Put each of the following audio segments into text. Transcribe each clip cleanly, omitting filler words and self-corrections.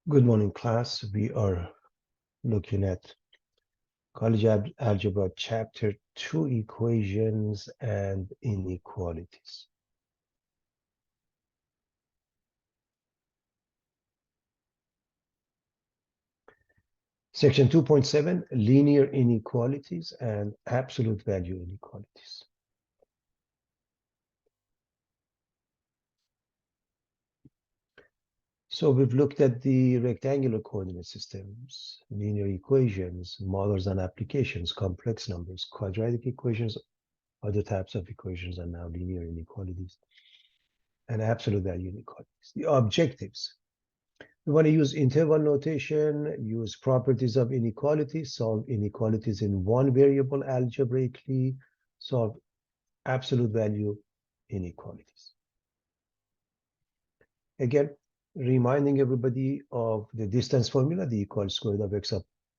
Good morning, class. We are looking at College Algebra Chapter 2, Equations and Inequalities. Section 2.7, Linear Inequalities and Absolute Value Inequalities. So we've looked at the rectangular coordinate systems, linear equations, models and applications, complex numbers, quadratic equations, other types of equations, and now linear inequalities and absolute value inequalities. The objectives. We want to use interval notation, use properties of inequality, solve inequalities in one variable algebraically, solve absolute value inequalities. Again, reminding everybody of the distance formula, the equal square root of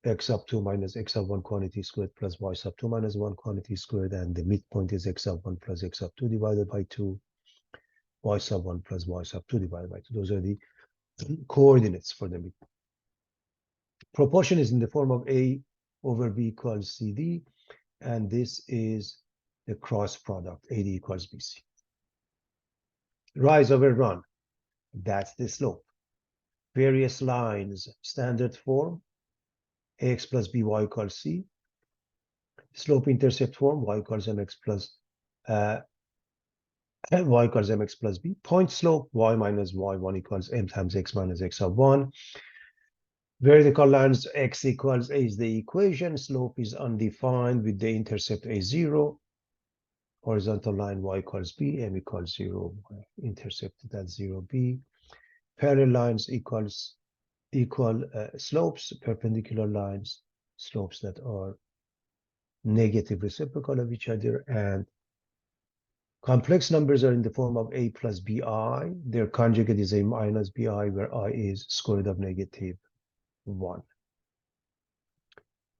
x sub 2 minus x sub 1 quantity squared plus y sub 2 minus 1 quantity squared, and the midpoint is x sub 1 plus x sub 2 divided by 2, y sub 1 plus y sub 2 divided by 2. Those are the coordinates for the midpoint. Proportion is in the form of A over B equals CD, and this is the cross product, AD equals BC. Rise over run, that's the slope. Various lines, standard form, AX plus BY equals C. Slope intercept form, Y equals MX plus Y equals MX plus B. Point slope, Y minus Y1 equals M times X minus X sub 1. Vertical lines, X equals A is the equation. Slope is undefined with the intercept A0. Horizontal line, Y equals B, M equals 0, intercepted at 0B. Parallel lines equal slopes, perpendicular lines, slopes that are negative reciprocal of each other, and complex numbers are in the form of A plus BI. Their conjugate is A minus BI, where I is square root of negative 1.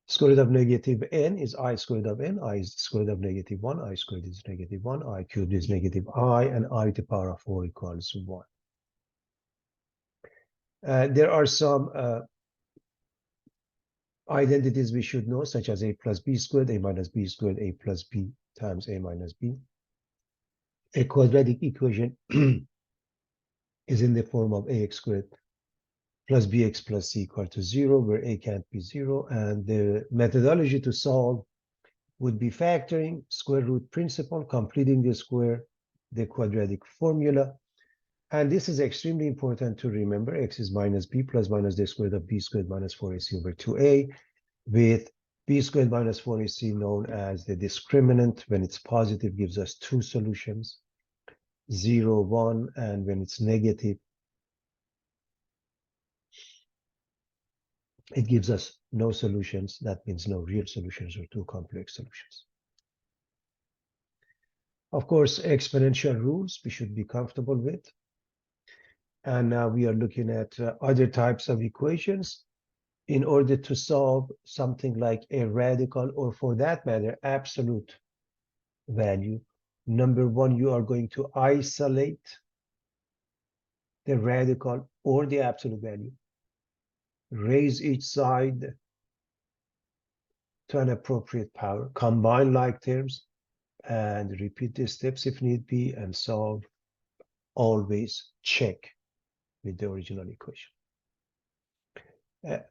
Square root of negative n is I square root of n, I is square root of negative 1, I squared is negative 1, I cubed is negative I, and I to the power of 4 equals 1. There are some identities we should know, such as A plus B squared, A minus B squared, A plus B times A minus B. A quadratic equation is in the form of AX squared plus BX plus C equal to 0, where A can't be 0, and the methodology to solve would be factoring, square root principle, completing the square, the quadratic formula. And this is extremely important to remember. X is minus B plus minus the square root of B squared minus 4AC over 2A, with B squared minus 4AC known as the discriminant. When it's positive, gives us two solutions, 0, 1, and when it's negative, it gives us no solutions. That means no real solutions or two complex solutions. Of course, exponential rules we should be comfortable with. And now we are looking at other types of equations in order to solve something like a radical, or for that matter, absolute value. Number one, you are going to isolate the radical or the absolute value. Raise each side to an appropriate power, combine like terms, and repeat the steps if need be, and solve. Always check with the original equation.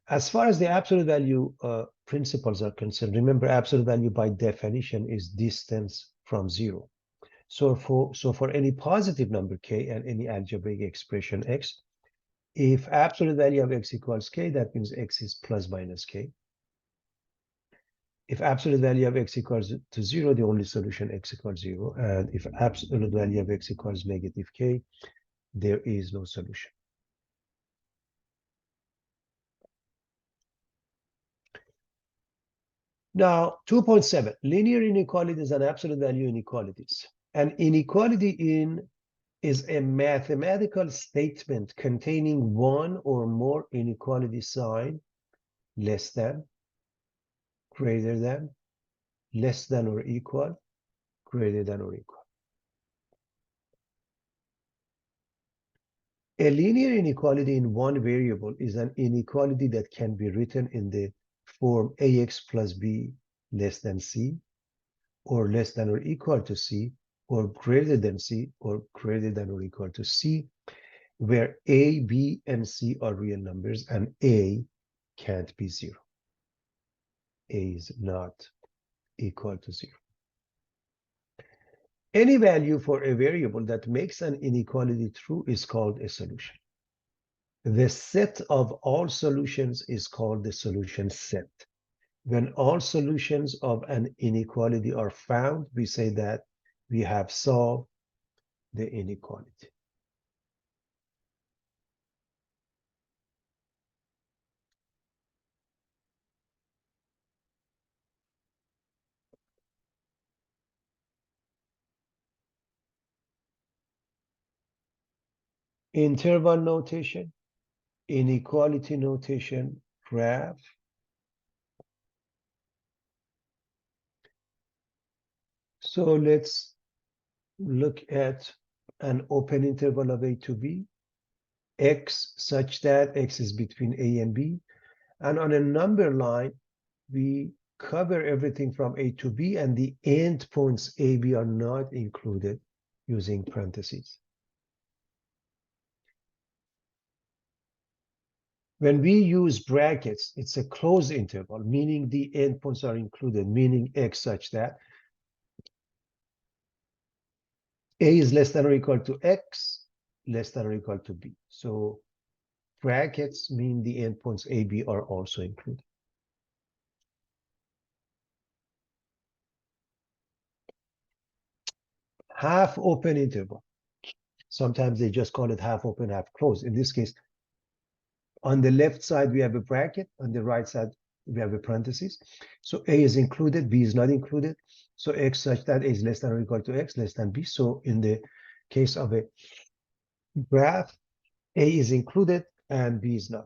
As far as the absolute value principles are concerned, remember absolute value by definition is distance from 0. So for any positive number k and any algebraic expression x, if absolute value of x equals k, that means x is plus minus k. If absolute value of x equals to 0, the only solution x equals 0. And if absolute value of x equals negative k, there is no solution. Now, 2.7, linear inequalities and absolute value inequalities. An inequality is a mathematical statement containing one or more inequality sign, less than, greater than, less than or equal, greater than or equal. A linear inequality in one variable is an inequality that can be written in the form ax plus b less than c, or less than or equal to c, or greater than c, or greater than or equal to c, where a, b, and c are real numbers and a can't be 0. A is not equal to 0. Any value for a variable that makes an inequality true is called a solution. The set of all solutions is called the solution set. When all solutions of an inequality are found, we say that we have solved the inequality. Interval notation, inequality notation, graph. So let's look at an open interval of a to b, x such that x is between a and b. And on a number line, we cover everything from a to b, and the endpoints a, b are not included using parentheses. When we use brackets, it's a closed interval, meaning the endpoints are included, meaning x such that a is less than or equal to x, less than or equal to b. So brackets mean the endpoints a, b are also included. Half open interval. Sometimes they just call it half open, half closed. In this case, on the left side, we have a bracket. On the right side, we have a parenthesis. So a is included, b is not included. So x such that a is less than or equal to x, less than b. So in the case of a graph, a is included and b is not.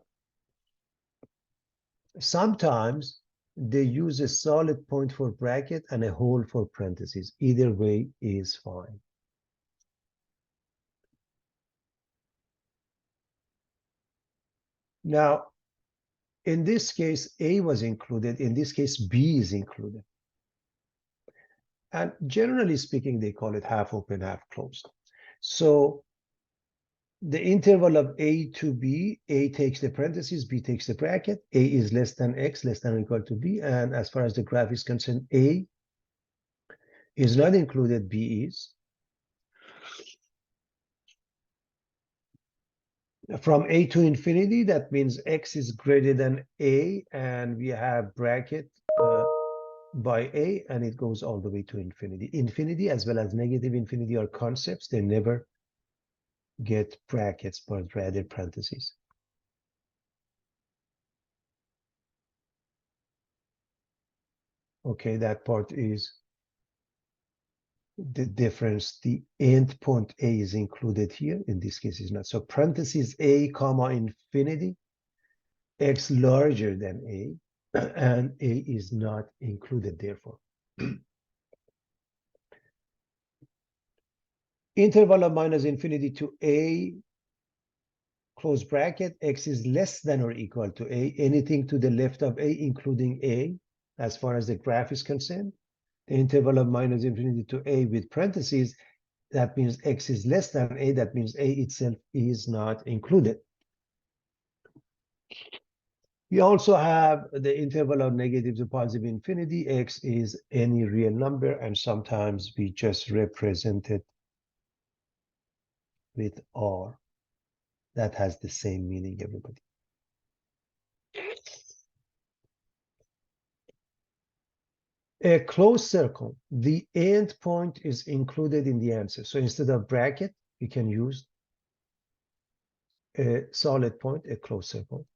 Sometimes they use a solid point for bracket and a hole for parentheses. Either way is fine. Now, in this case, a was included. In this case, b is included. And generally speaking, they call it half open, half closed. So the interval of a to b, a takes the parentheses, b takes the bracket, a is less than x, less than or equal to b, and as far as the graph is concerned, a is not included, b is. From a to infinity, that means x is greater than a, and we have bracket by a, and it goes all the way to infinity. Infinity as well as negative infinity are concepts. They never get brackets, but rather parentheses. Okay, that part is the difference. The endpoint a is included here. In this case, is not. So parentheses a comma infinity, x larger than a, and a is not included, therefore. Interval of minus infinity to a, close bracket, x is less than or equal to a, anything to the left of a, including a, as far as the graph is concerned. The interval of minus infinity to a with parentheses, that means x is less than a, that means a itself is not included. We also have the interval of negative to positive infinity. X is any real number, and sometimes we just represent it with R. That has the same meaning, everybody. A closed circle, the end point is included in the answer. So instead of bracket, we can use a solid point, a closed circle.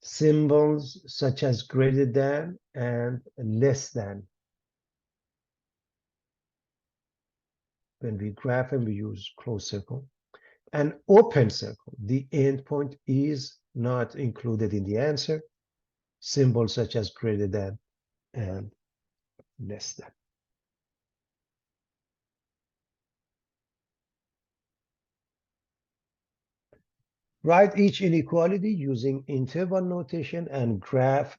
Symbols such as greater than and less than. When we graph them, we use closed circle. An open circle, the endpoint is not included in the answer. Symbols such as greater than and less than. Write each inequality using interval notation and graph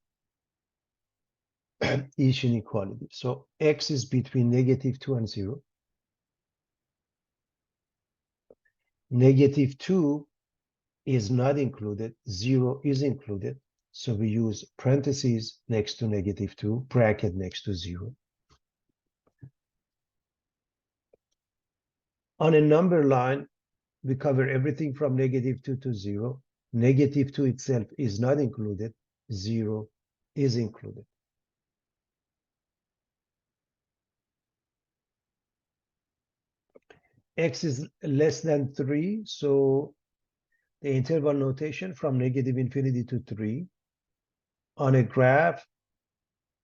each inequality. So x is between -2 and 0. -2 is not included, 0 is included. So we use parentheses next to -2, bracket next to 0. On a number line, we cover everything from -2 to 0. -2 itself is not included, 0 is included. X is less than 3, so the interval notation from -infinity to 3. On a graph,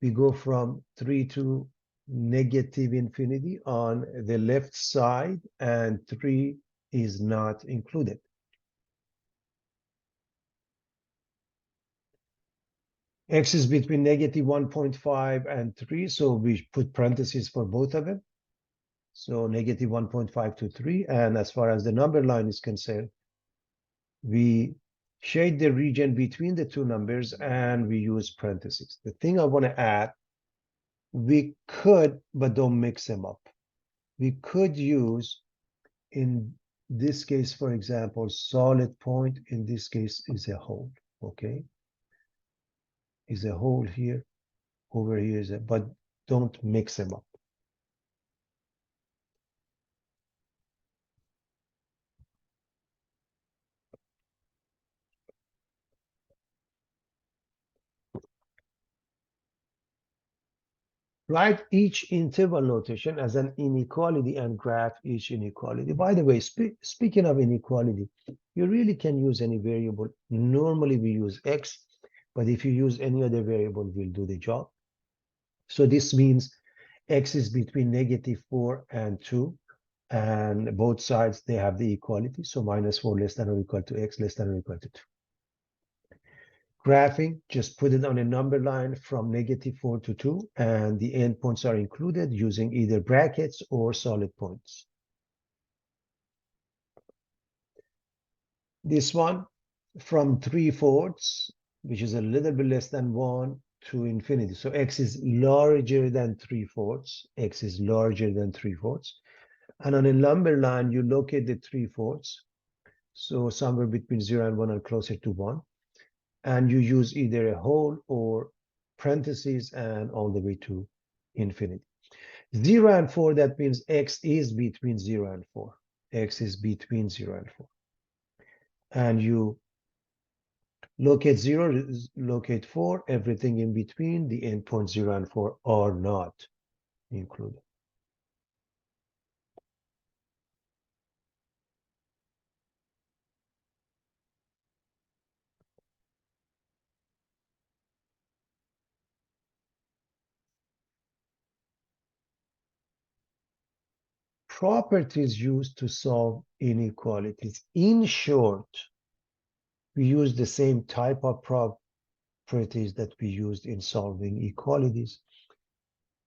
we go from 3 to -infinity on the left side, and 3 is not included. X is between -1.5 and 3, so we put parentheses for both of them. So -1.5 to 3, and as far as the number line is concerned, we shade the region between the two numbers and we use parentheses. The thing I want to add, we could, but don't mix them up. We could use, in this case, for example, solid point, in this case is a hole, okay? Is a hole here, over here is a, but don't mix them up. Write each interval notation as an inequality and graph each inequality. By the way, speaking of inequality, you really can use any variable. Normally we use x, but if you use any other variable, we'll do the job. So this means x is between -4 and 2, and both sides, they have the equality. So -4 less than or equal to x less than or equal to 2. Graphing, just put it on a number line from -4 to 2, and the endpoints are included using either brackets or solid points. This one, from 3/4, which is a little bit less than 1, to infinity. So x is larger than 3/4. X is larger than 3/4. And on a number line, you locate the 3/4. So somewhere between 0 and 1 and closer to 1. And you use either a whole or parentheses and all the way to infinity. 0 and 4, that means x is between 0 and 4. X is between 0 and 4. And you locate 0, locate 4, everything in between, the endpoints 0 and 4 are not included. Properties used to solve inequalities. In short, we use the same type of properties that we used in solving equalities.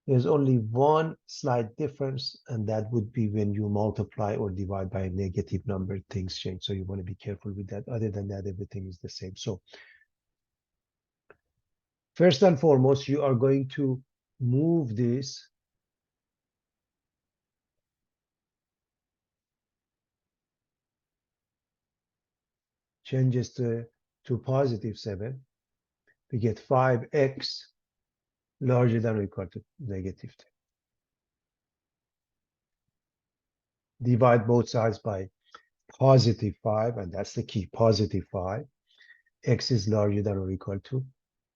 There's only one slight difference, and that would be when you multiply or divide by a negative number, things change. So you want to be careful with that. Other than that, everything is the same. So first and foremost, you are going to move this changes to +7. We get 5x larger than or equal to -10. Divide both sides by +5, and that's the key, +5. X is larger than or equal to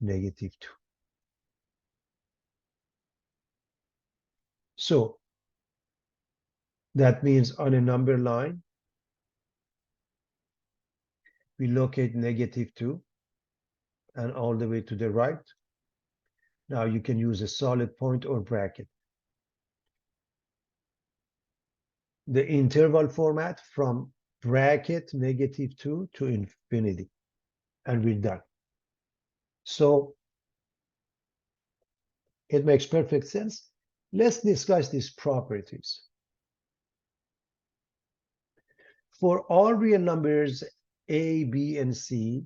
-2. So that means on a number line, we locate -2 and all the way to the right. Now you can use a solid point or bracket. The interval format from bracket -2 to infinity, and we're done. So it makes perfect sense. Let's discuss these properties. For all real numbers, A, B, and C,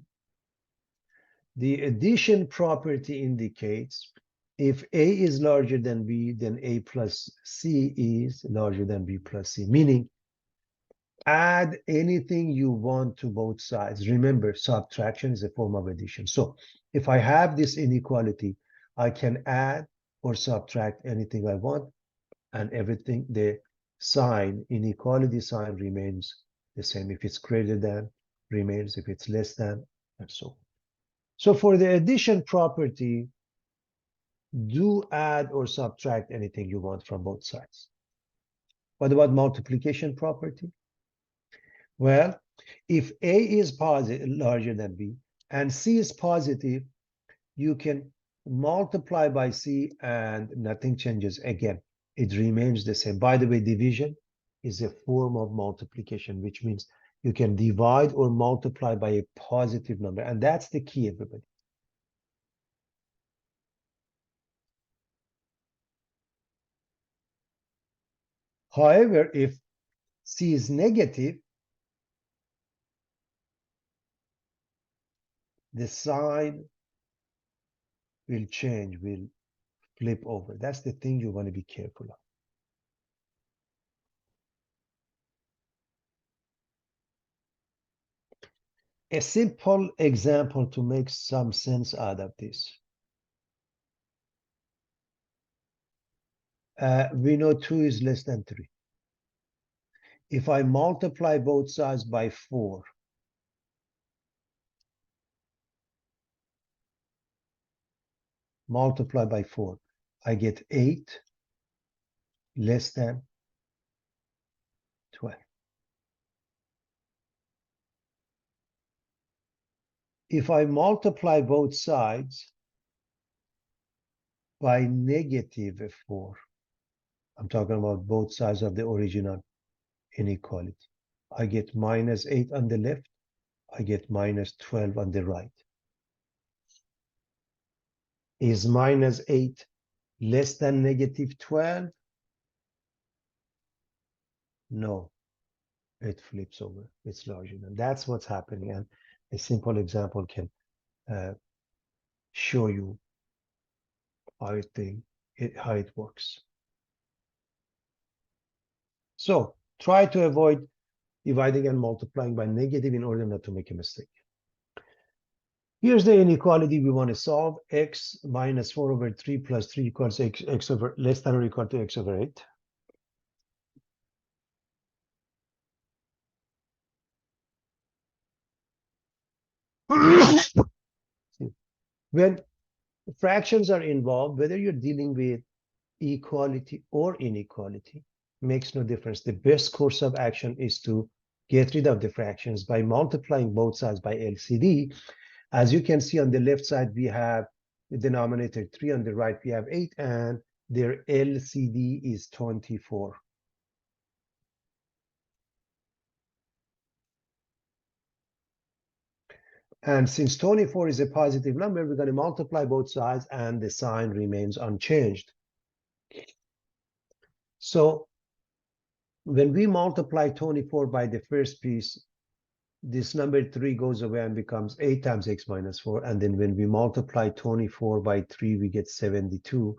the addition property indicates if A is larger than B, then A plus C is larger than B plus C, meaning add anything you want to both sides. Remember, subtraction is a form of addition. So if I have this inequality, I can add or subtract anything I want, and everything, the sign, inequality sign remains the same. If it's greater than, remains. If it's less than, and so on. So for the addition property, do add or subtract anything you want from both sides. What about multiplication property? Well, if A is positive, larger than B, and C is positive, you can multiply by C and nothing changes again. It remains the same. By the way, division is a form of multiplication, which means you can divide or multiply by a positive number. And that's the key, everybody. However, if C is negative, the sign will change, will flip over. That's the thing you want to be careful of. A simple example to make some sense out of this. We know 2 is less than 3. If I multiply both sides by 4, multiply by 4, I get 8 less than 12. If I multiply both sides by negative 4, I'm talking about both sides of the original inequality, I get minus 8 on the left, I get minus 12 on the right. Is minus 8 less than negative 12? No, it flips over. It's larger than. That's what's happening. And a simple example can show you how it works. So try to avoid dividing and multiplying by negative in order not to make a mistake. Here's the inequality we want to solve. X minus 4 over 3 plus 3 equals x over less than or equal to x over 8. When fractions are involved, whether you're dealing with equality or inequality, makes no difference. The best course of action is to get rid of the fractions by multiplying both sides by LCD. As you can see on the left side, we have the denominator 3, on the right we have 8, and their LCD is 24. And since 24 is a positive number, we're going to multiply both sides and the sign remains unchanged. So when we multiply 24 by the first piece, this number 3 goes away and becomes 8 times x minus 4. And then when we multiply 24 by 3, we get 72.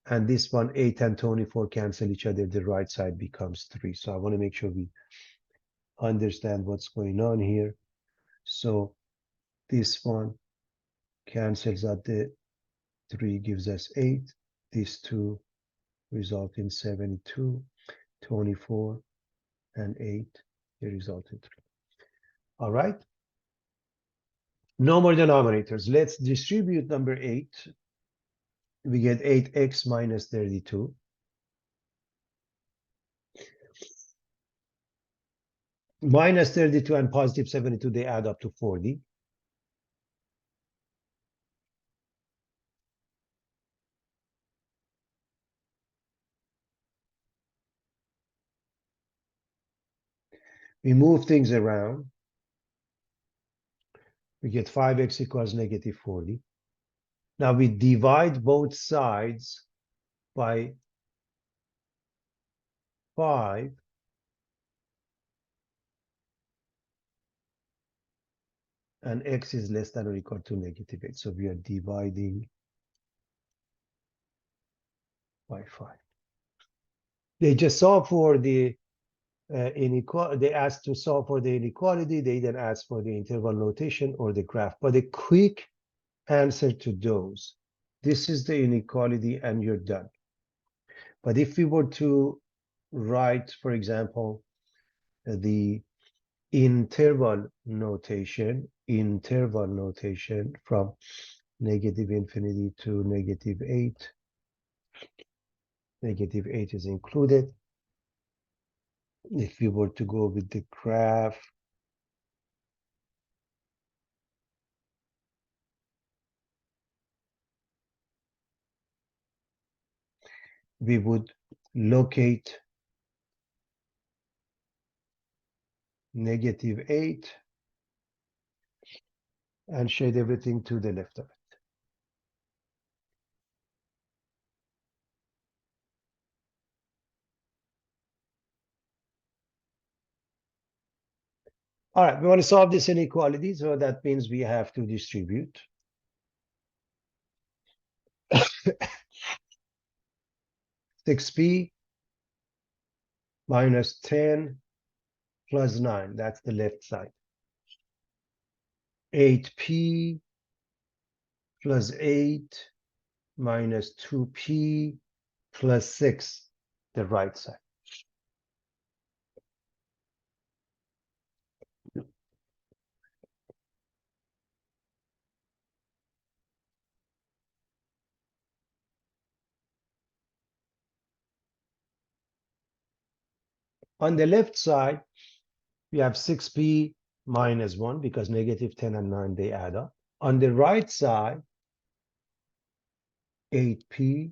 And this one, 8 and 24 cancel each other. The right side becomes 3. So I want to make sure we understand what's going on here. So this one cancels out the 3, gives us 8. These two result in 72, 24, and 8. They result in 3. All right. No more denominators. Let's distribute number 8. We get 8x minus 32. Minus 32 and positive 72, they add up to 40. We move things around. We get 5x equals negative 40. Now we divide both sides by 5. and x is less than or equal to -8. So we are dividing by 5. They just solve for the inequality. They asked to solve for the inequality. They then asked for the interval notation or the graph. But a quick answer to those. This is the inequality and you're done. But if we were to write, for example, the interval notation from -infinity to -8, -8 is included. If we were to go with the graph, we would locate -8 and shade everything to the left of it. All right, we want to solve this inequality, so that means we have to distribute. 6p minus 10 plus 9, that's the left side. 8p plus 8 minus 2p plus 6, the right side. On the left side, we have 6p minus 1 because -10 and 9, they add up. On the right side, 8p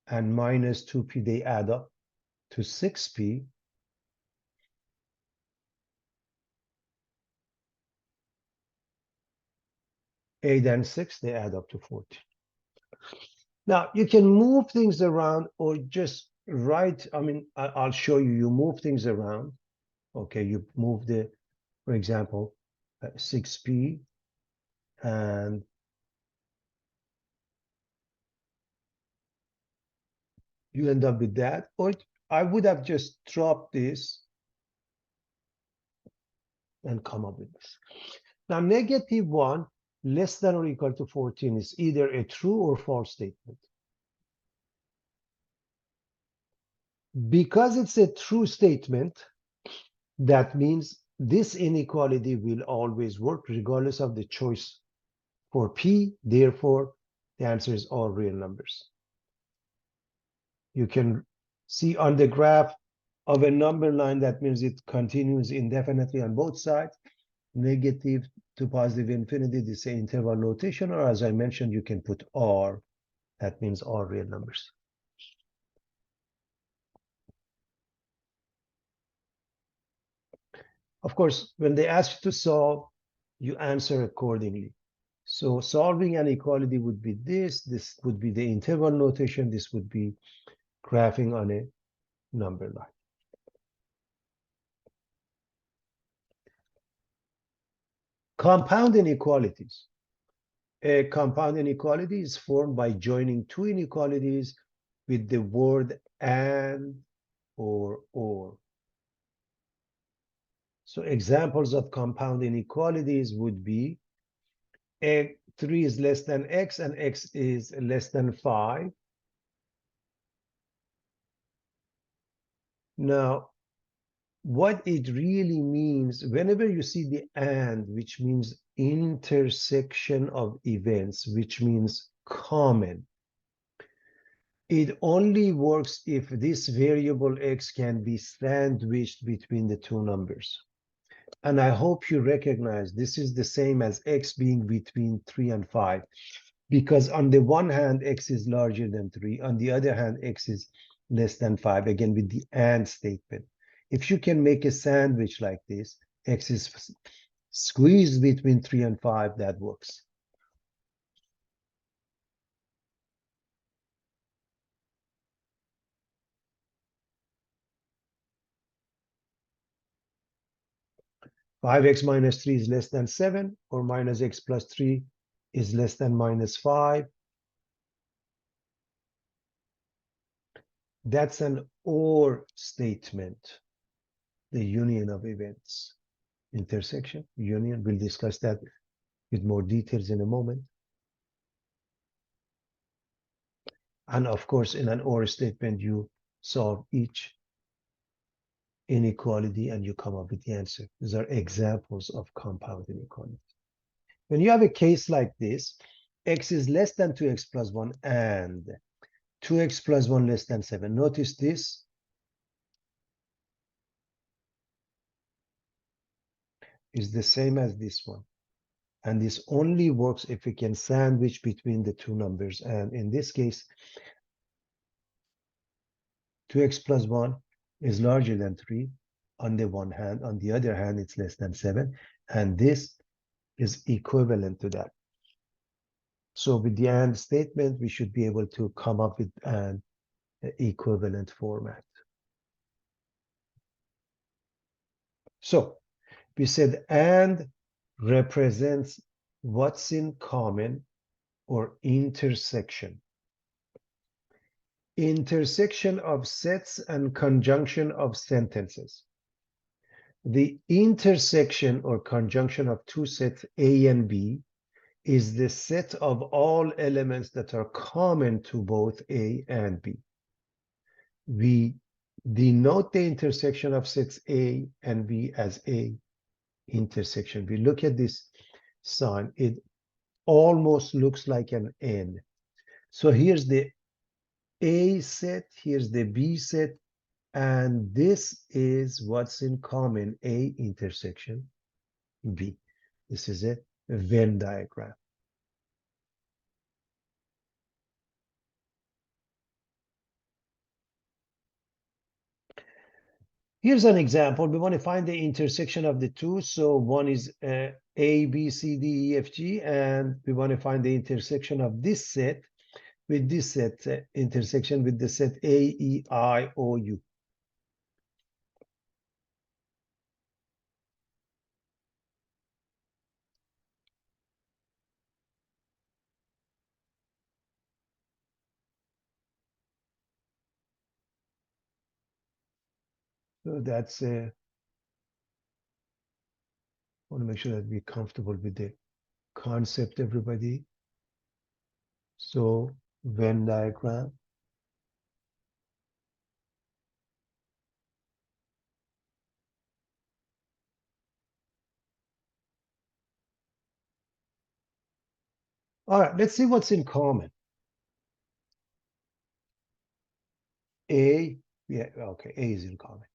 and minus 2p, they add up to 6p. Eight and 6, they add up to 14. Now, you can move things around or just write, I mean, I'll show you, you move things around. Okay, you move the, for example, 6p and you end up with that. Or I would have just dropped this and come up with this. Now, -1 less than or equal to 14 is either a true or false statement. Because it's a true statement, that means this inequality will always work regardless of the choice for p. Therefore, the answer is all real numbers. You can see on the graph of a number line, that means it continues indefinitely on both sides. Negative to positive infinity, this is interval notation, or as I mentioned, you can put R. That means all real numbers. Of course, when they ask you to solve, you answer accordingly. So solving an equality would be this. This would be the interval notation. This would be graphing on a number line. Compound inequalities. A compound inequality is formed by joining two inequalities with the word and or. So examples of compound inequalities would be 3 is less than x and x is less than 5. Now, what it really means, whenever you see the and, which means intersection of events, which means common, it only works if this variable x can be sandwiched between the two numbers. And I hope you recognize this is the same as x being between 3 and 5. Because on the one hand, x is larger than 3. On the other hand, x is less than 5, again, with the and statement. If you can make a sandwich like this, x is squeezed between 3 and 5, that works. 5x minus 3 is less than 7, or minus x plus 3 is less than minus 5. That's an or statement, the union of events. Intersection, union, we'll discuss that with more details in a moment. And of course, in an or statement, you solve each inequality and you come up with the answer. These are examples of compound inequalities. When you have a case like this, x is less than 2x plus 1 and 2x plus 1 less than 7. Notice this. Is the same as this one. And this only works if we can sandwich between the two numbers. And in this case, 2x plus 1 is larger than 3 on the one hand. On the other hand, it's less than 7. And this is equivalent to that. So with the AND statement, we should be able to come up with an equivalent format. So we said AND represents what's in common or intersection. Intersection of sets and conjunction of sentences. The intersection or conjunction of two sets A and B is the set of all elements that are common to both A and B. We denote the intersection of sets A and B as A intersection. We look at this sign, it almost looks like an N. So here's the A set, here's the B set, and this is what's in common, A intersection B. This is a Venn diagram. Here's an example. We want to find the intersection of the two. So one is A, B, C, D, E, F, G, and we want to find the intersection of this set with this set, intersection with the set A, E, I, O, U. So that's want to make sure that we're comfortable with the concept, everybody. So Venn diagram. All right, let's see what's in common. A, yeah, okay, A is in common.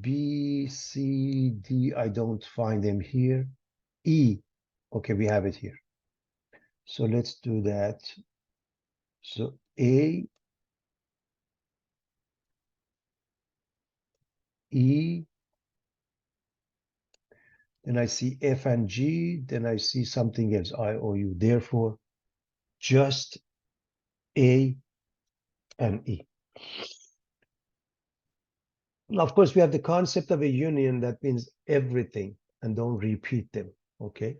B, C, D, I don't find them here. E, okay, we have it here. So let's do that. So A, E, then I see F and G, then I see something else, I, O, U. Therefore, just A and E. Now, of course, we have the concept of a union that means everything and don't repeat them, okay?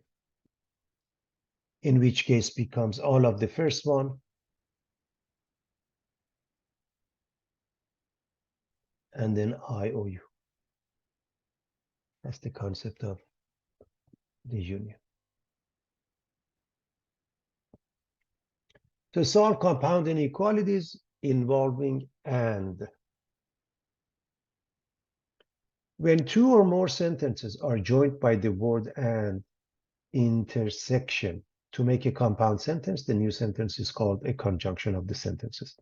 In which case becomes all of the first one and then I, O, U. That's the concept of the union. To solve compound inequalities involving AND. When two or more sentences are joined by the word AND intersection to make a compound sentence, the new sentence is called a conjunction of the sentences.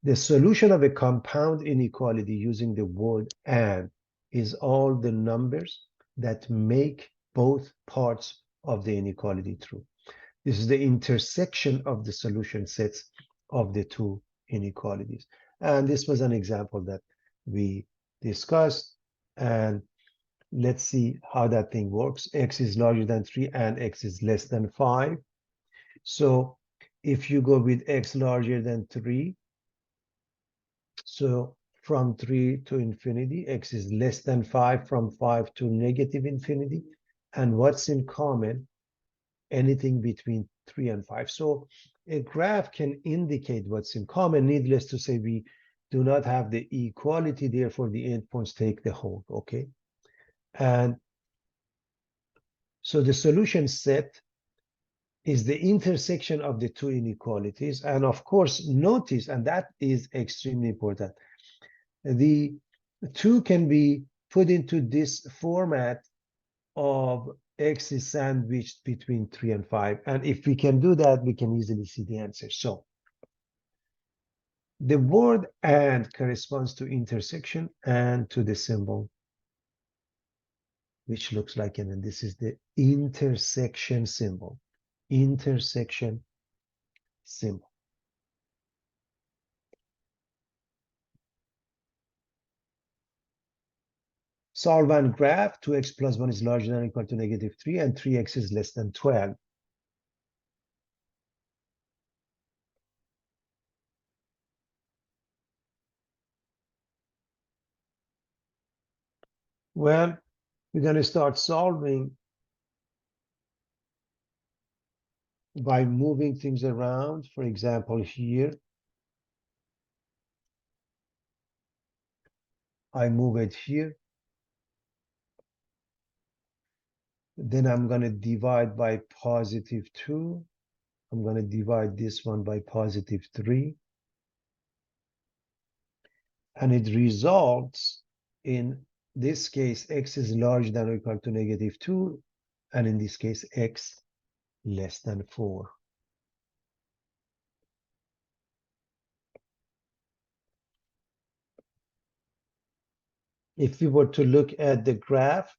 The solution of a compound inequality using the word AND is all the numbers that make both parts of the inequality true. This is the intersection of the solution sets of the two inequalities. And this was an example that we discussed. And let's see how that thing works. X is larger than 3 and X is less than 5. So if you go with X larger than 3, so from 3 to infinity, x is less than 5 from 5 to negative infinity, and what's in common? Anything between 3 and 5. So a graph can indicate what's in common. Needless to say, we do not have the equality, therefore the endpoints take the whole, okay? And so the solution set is the intersection of the two inequalities. And of course, notice, and that is extremely important, the two can be put into this format of x is sandwiched between 3 and 5. And if we can do that, we can easily see the answer. So the word and corresponds to intersection and to the symbol, which looks like an and. This is the intersection symbol. Intersection symbol. Solve and graph 2x plus 1 is larger than or equal to negative 3 and 3x is less than 12. Well, we're going to start solving by moving things around. For example, here, I move it here. Then I'm going to divide by positive 2. I'm going to divide this one by positive 3. And it results in this case, x is larger than or equal to negative 2. And in this case, x less than 4. If we were to look at the graph,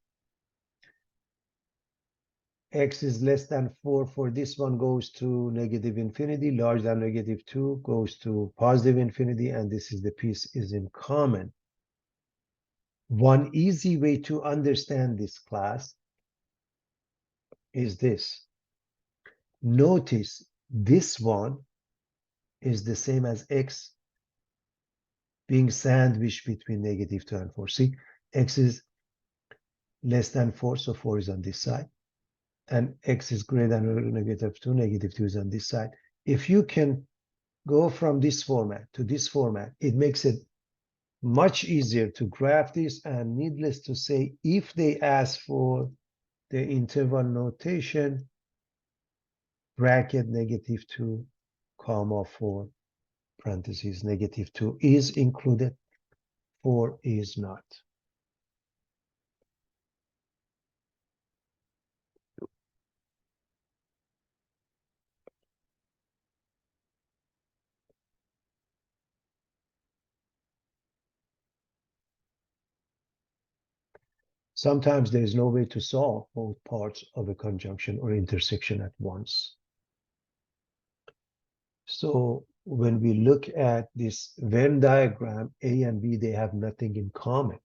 x is less than 4 for this one goes to negative infinity, larger than negative 2 goes to positive infinity, and this is the piece is in common. One easy way to understand this class is this. Notice this one is the same as x being sandwiched between negative 2 and 4. See, x is less than 4, so 4 is on this side. And x is greater than or negative 2, negative 2 is on this side. If you can go from this format to this format, it makes it much easier to graph this. And needless to say, if they ask for the interval notation, bracket negative 2, comma 4, parentheses negative 2 is included, 4 is not. Sometimes there is no way to solve both parts of a conjunction or intersection at once. So when we look at this Venn diagram, A and B, they have nothing in common.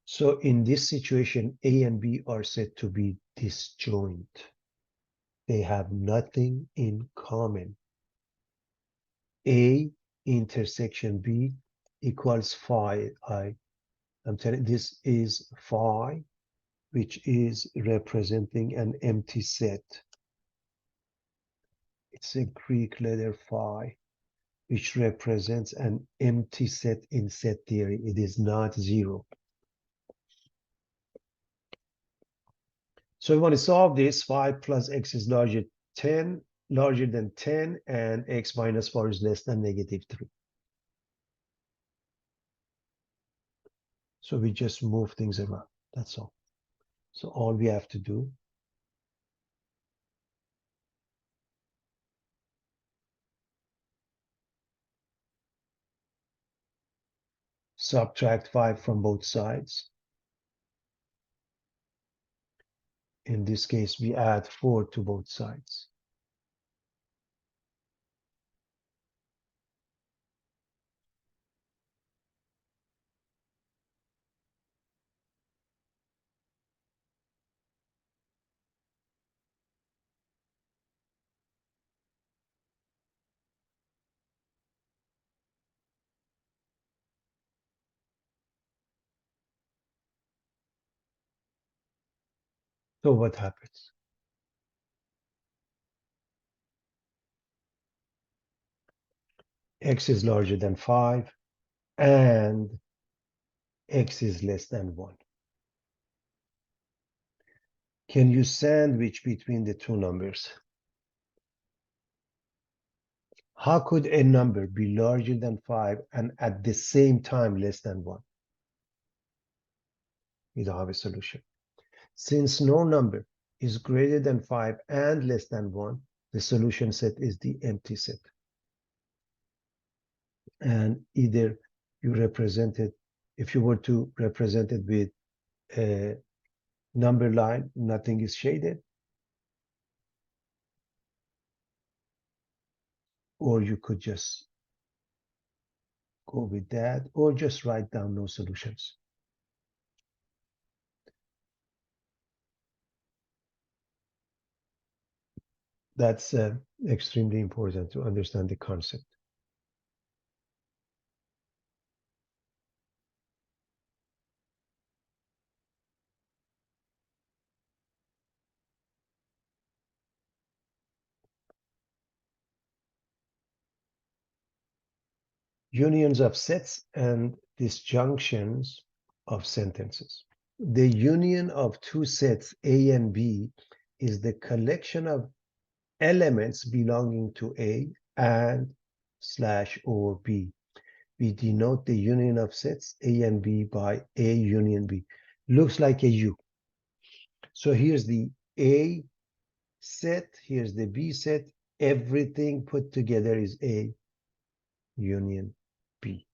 So in this situation, A and B are said to be disjoint. They have nothing in common. A intersection B equals phi I. I'm telling this is phi, which is representing an empty set. It's a Greek letter phi, which represents an empty set in set theory. It is not 0. So we want to solve this. 5 plus x is larger than 10, and x minus 4 is less than negative 3. So we just move things around. That's all. So all we have to do subtract 5 from both sides. In this case, we add 4 to both sides. So what happens? X is larger than 5 and X is less than 1. Can you sandwich between the two numbers? How could a number be larger than 5 and at the same time less than 1? We don't have a solution. Since no number is greater than 5 and less than 1, the solution set is the empty set. And either you represent it, if you were to represent it with a number line, nothing is shaded, or you could just go with that, or just write down no solutions. That's extremely important to understand the concept. Unions of sets and disjunctions of sentences. The union of two sets A and B is the collection of elements belonging to A and / or B. We denote the union of sets A and B by A union B. Looks like a U. So here's the A set, here's the B set. Everything put together is A union B.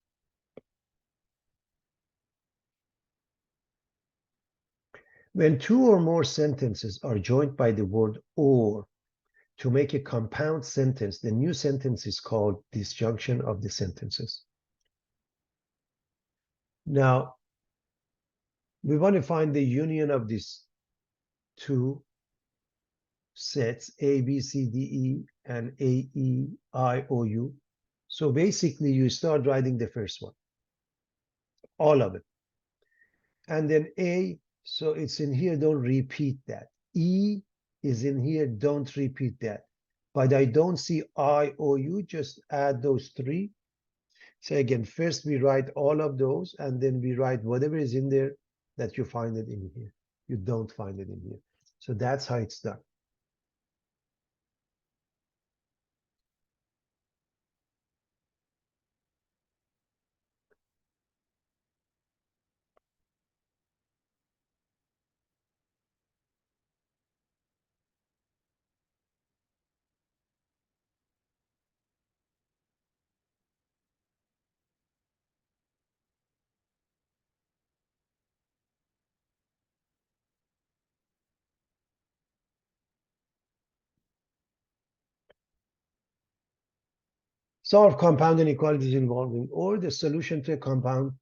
When two or more sentences are joined by the word or to make a compound sentence, the new sentence is called disjunction of the sentences. Now, we want to find the union of these two sets, A, B, C, D, E, and A, E, I, O, U. So basically, you start writing the first one, all of it. And then A, so it's in here, don't repeat that. E is in here, don't repeat that. But I don't see I, O, U, just add those three. So again, first we write all of those, and then we write whatever is in there that you find it in here. You don't find it in here. So that's how it's done. Solve compound inequalities involving or. The solution to a compound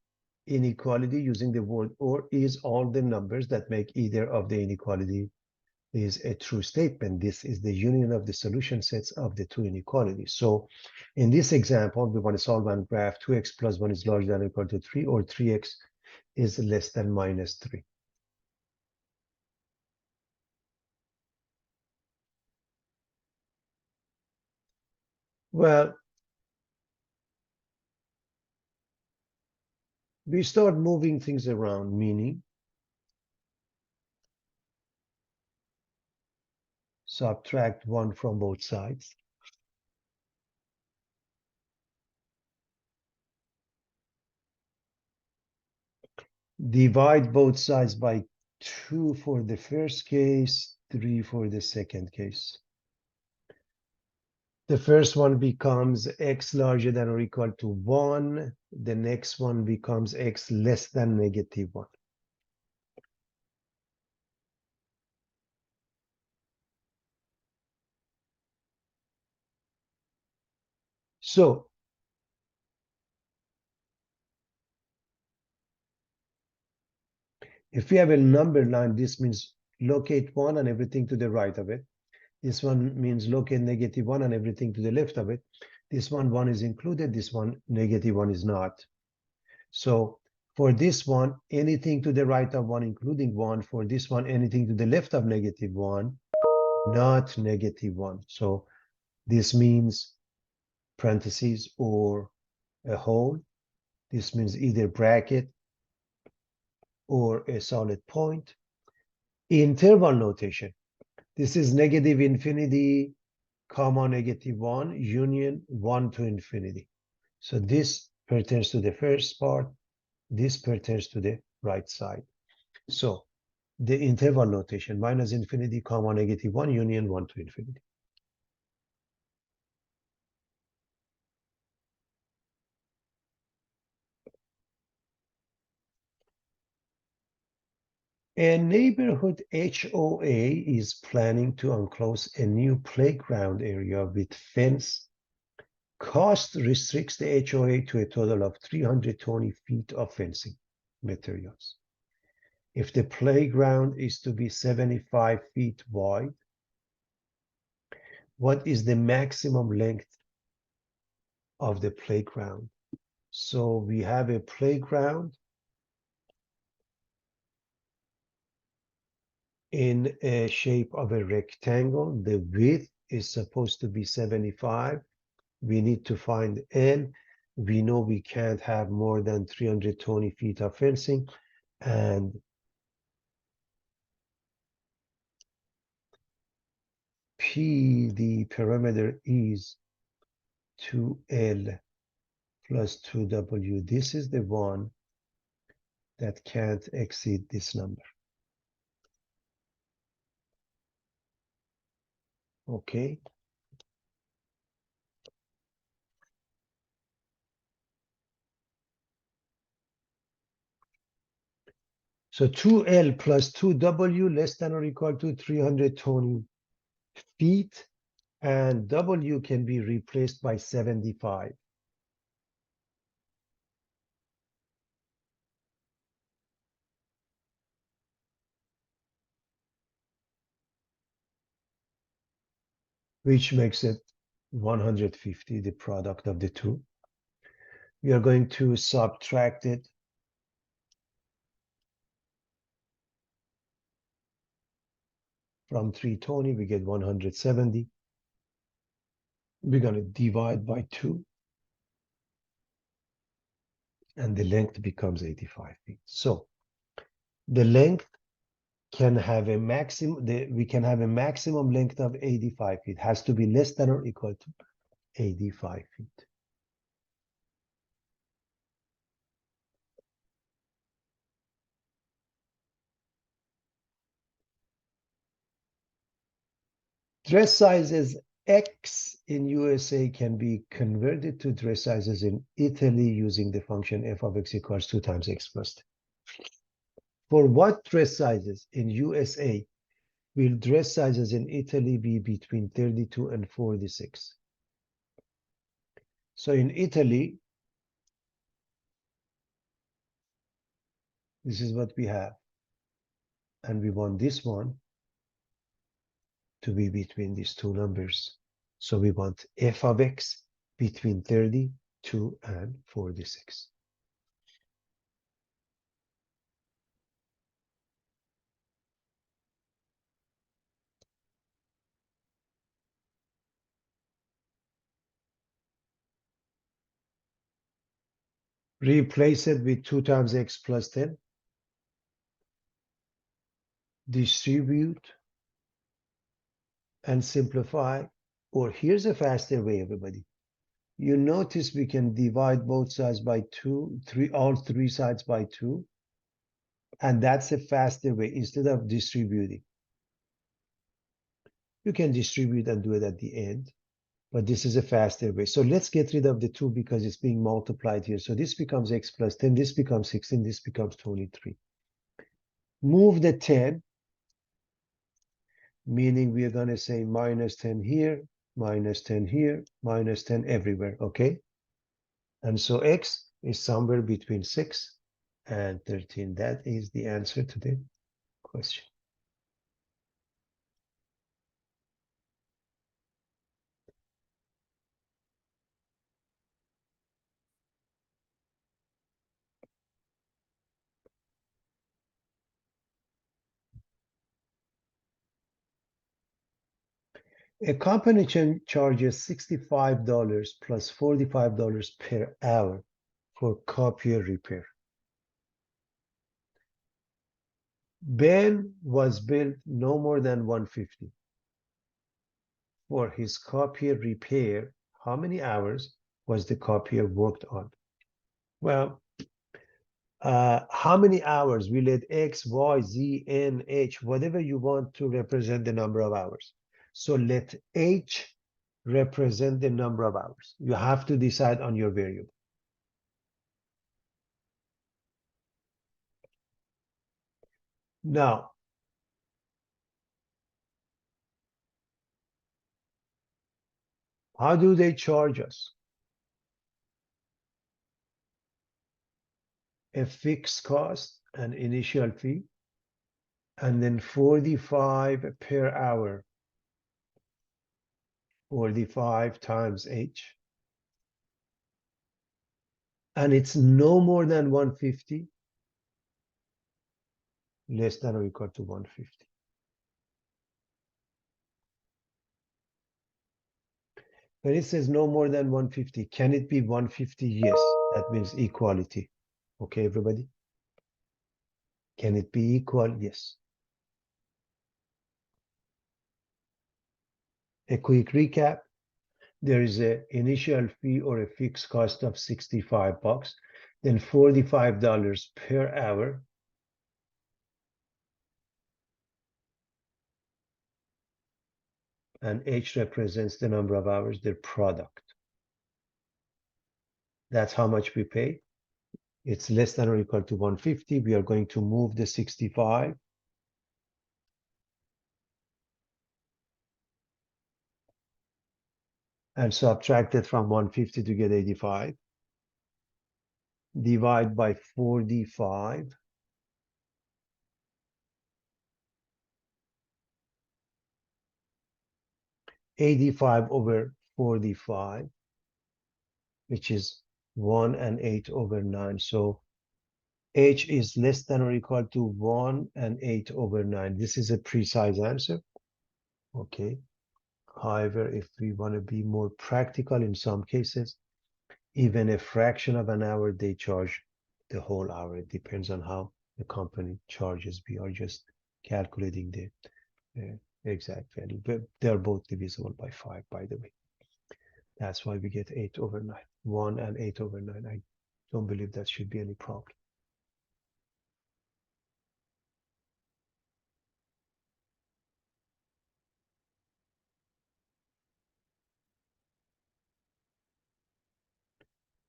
inequality using the word or is all the numbers that make either of the inequality is a true statement. This is the union of the solution sets of the two inequalities. So in this example, we want to solve one graph 2x plus 1 is larger than or equal to 3, or 3x is less than minus 3. Well, we start moving things around, meaning subtract 1 from both sides. Divide both sides by 2 for the first case, 3 for the second case. The first one becomes x larger than or equal to 1. The next one becomes x less than -1. So if we have a number line, this means locate 1 and everything to the right of it. This one means locate -1 and everything to the left of it. This one is included, this one -1 is not. So For this one, anything to the right of 1, including 1. For this one, anything to the left of -1, not -1. So this means parentheses or a hole. This means either bracket or a solid point. Interval notation. This is -∞, comma -1, union 1 to infinity. So this pertains to the first part. This pertains to the right side. So the interval notation, -∞, comma -1, union 1 to infinity. A neighborhood HOA is planning to enclose a new playground area with fence. Cost restricts the HOA to a total of 320 feet of fencing materials. If the playground is to be 75 feet wide, what is the maximum length of the playground? So we have a playground in a shape of a rectangle. The width is supposed to be 75. We need to find L. We know we can't have more than 320 feet of fencing, and P, the parameter, is 2L plus 2W. This is the one that can't exceed this number. Okay. So 2L plus 2W less than or equal to 320 feet, and W can be replaced by 75. Which makes it 150, the product of the two. We are going to subtract it from 320, we get 170. We're going to divide by 2, and the length becomes 85 feet. So the length can have a maximum, we can have a maximum length of 85 feet. It has to be less than or equal to 85 feet. Dress sizes X in USA can be converted to dress sizes in Italy using the function f of x equals 2 times x plus 10. For what dress sizes in USA will dress sizes in Italy be between 32 and 46? So in Italy, this is what we have. And we want this one to be between these two numbers. So we want f of x between 32 and 46. Replace it with 2 times x plus 10. Distribute and simplify. Or here's a faster way, everybody. You notice we can divide both sides by 2, all three sides by 2. And that's a faster way instead of distributing. You can distribute and do it at the end, but this is a faster way. So let's get rid of the 2 because it's being multiplied here. So this becomes x plus 10, this becomes 16, this becomes 23. Move the 10, meaning we are going to say minus 10 here, minus 10 here, minus 10 everywhere, okay? And so x is somewhere between 6 and 13. That is the answer to the question. A company charges $65 plus $45 per hour for copier repair. Ben was billed no more than $150 for his copier repair. How many hours was the copier worked on? Well, how many hours? We let X, Y, Z, N, H, whatever you want to represent the number of hours. So let H represent the number of hours. You have to decide on your variable. Now, how do they charge us? A fixed cost, an initial fee, and then 45 per hour, 45 times H. And it's no more than 150, less than or equal to 150. When it says no more than 150, can it be 150? Yes, that means equality. Okay, everybody? Can it be equal? Yes. A quick recap. There is an initial fee or a fixed cost of $65, then $45 per hour. And H represents the number of hours, their product. That's how much we pay. It's less than or equal to 150. We are going to move the 65 and subtract it from 150 to get 85. Divide by 45. $85 over 45, which is 1 and 8 over 9. So H is less than or equal to 1 and 8 over 9. This is a precise answer. Okay. However, if we want to be more practical in some cases, even a fraction of an hour, they charge the whole hour. It depends on how the company charges. We are just calculating the exact value. But they're both divisible by 5, by the way. That's why we get 8 over 9. 1 and 8 over 9. I don't believe that should be any problem.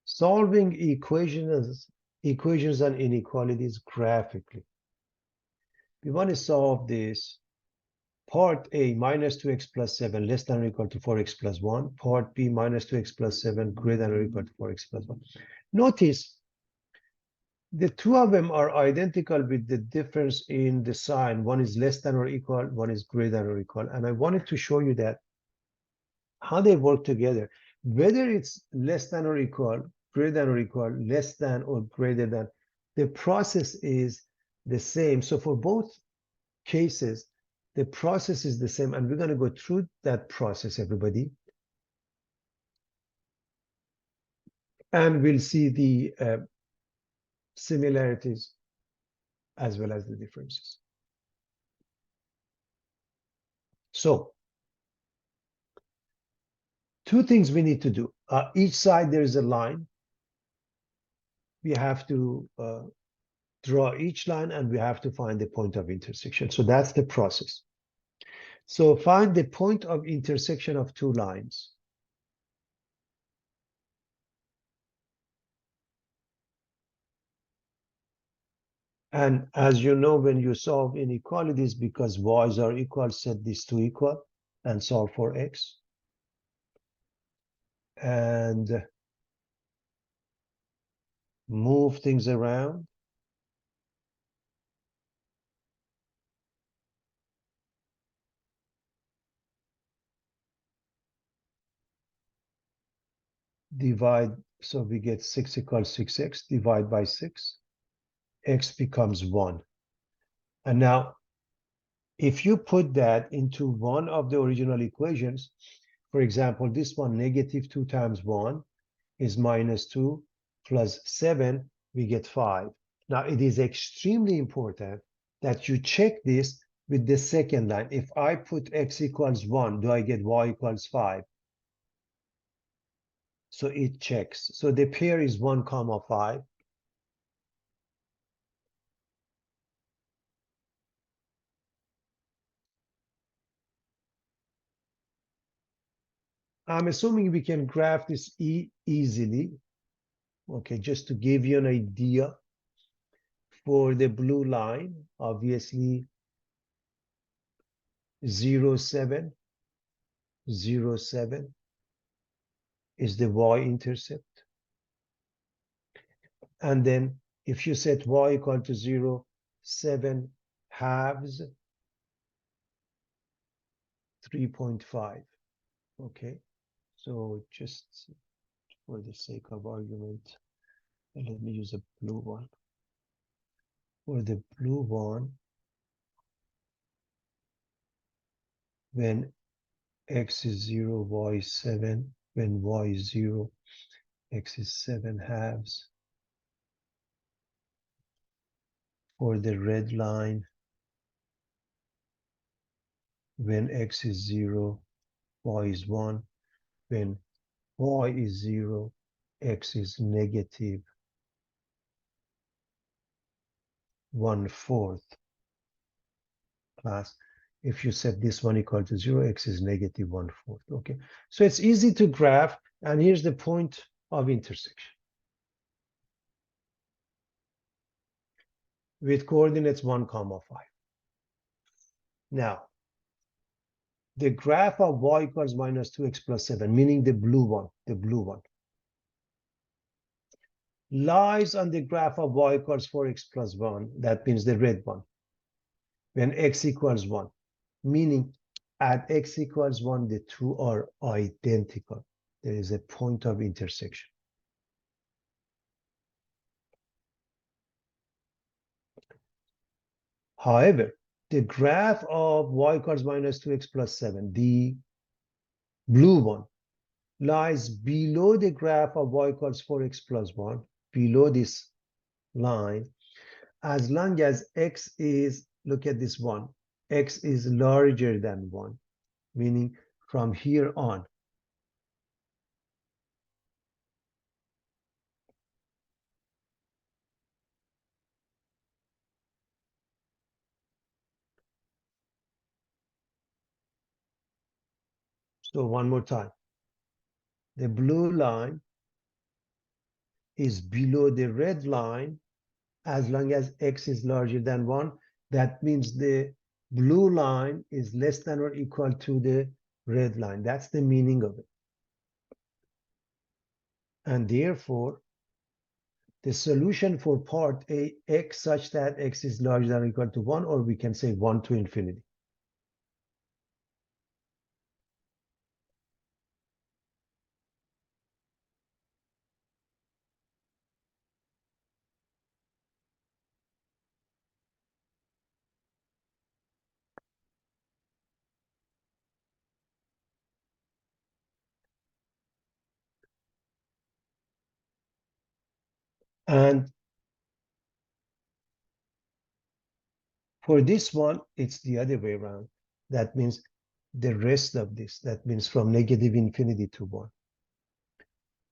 Solving equations and inequalities graphically. We want to solve this. Part A, minus 2x plus 7 less than or equal to 4x plus 1. Part B, minus 2x plus 7 greater than or equal to 4x plus 1. Notice the two of them are identical with the difference in the sign. One is less than or equal, one is greater than or equal. And I wanted to show you that how they work together. Whether it's less than or equal, greater than or equal, less than or greater than, the process is the same. So for both cases, the process is the same, and we're going to go through that process, everybody. And we'll see the similarities as well as the differences. So, two things we need to do. Each side there is a line. We have to draw each line, and we have to find the point of intersection. So that's the process. So find the point of intersection of two lines. And as you know, when you solve inequalities, because y's are equal, set these to equal and solve for x. And move things around. Divide, so we get 6 equals 6x, divide by 6. X becomes 1. And now If you put that into one of the original equations, for example, this one, negative 2 times 1 is minus 2 plus 7, we get 5. Now, it is extremely important that you check this with the second line. If I put x equals 1, do I get y equals 5? So it checks. So the pair is 1 comma 5. I'm assuming we can graph this easily. Okay, just to give you an idea, for the blue line, obviously 0, 7, 0, 7 is the y-intercept. And then if you set y equal to 0, 7 halves 3.5. Okay, so just for the sake of argument, let me use a blue one. For the blue one, when x is 0, y is 7, when y is 0, x is 7 halves. For the red line, when x is 0, y is 1, when y is 0, x is negative 1/4 class. If you set this one equal to 0, x is negative 1/4. Okay, so it's easy to graph, and here's the point of intersection with coordinates 1 comma 5. Now, the graph of y equals minus 2x plus 7, meaning the blue one, lies on the graph of y equals 4x plus 1. That means the red one, when x equals 1, meaning at x equals 1, the two are identical. There is a point of intersection. However, the graph of y equals minus 2x plus 7, the blue one, lies below the graph of y equals 4x plus 1, below this line, as long as x is, look at this one, x is larger than 1, meaning from here on. So one more time. The blue line is below the red line as long as x is larger than 1. That means the blue line is less than or equal to the red line. That's the meaning of it. And therefore, the solution for part A, x such that x is larger than or equal to 1, or we can say 1 to infinity. And for this one, it's the other way around. That means the rest of this, that means from negative infinity to 1.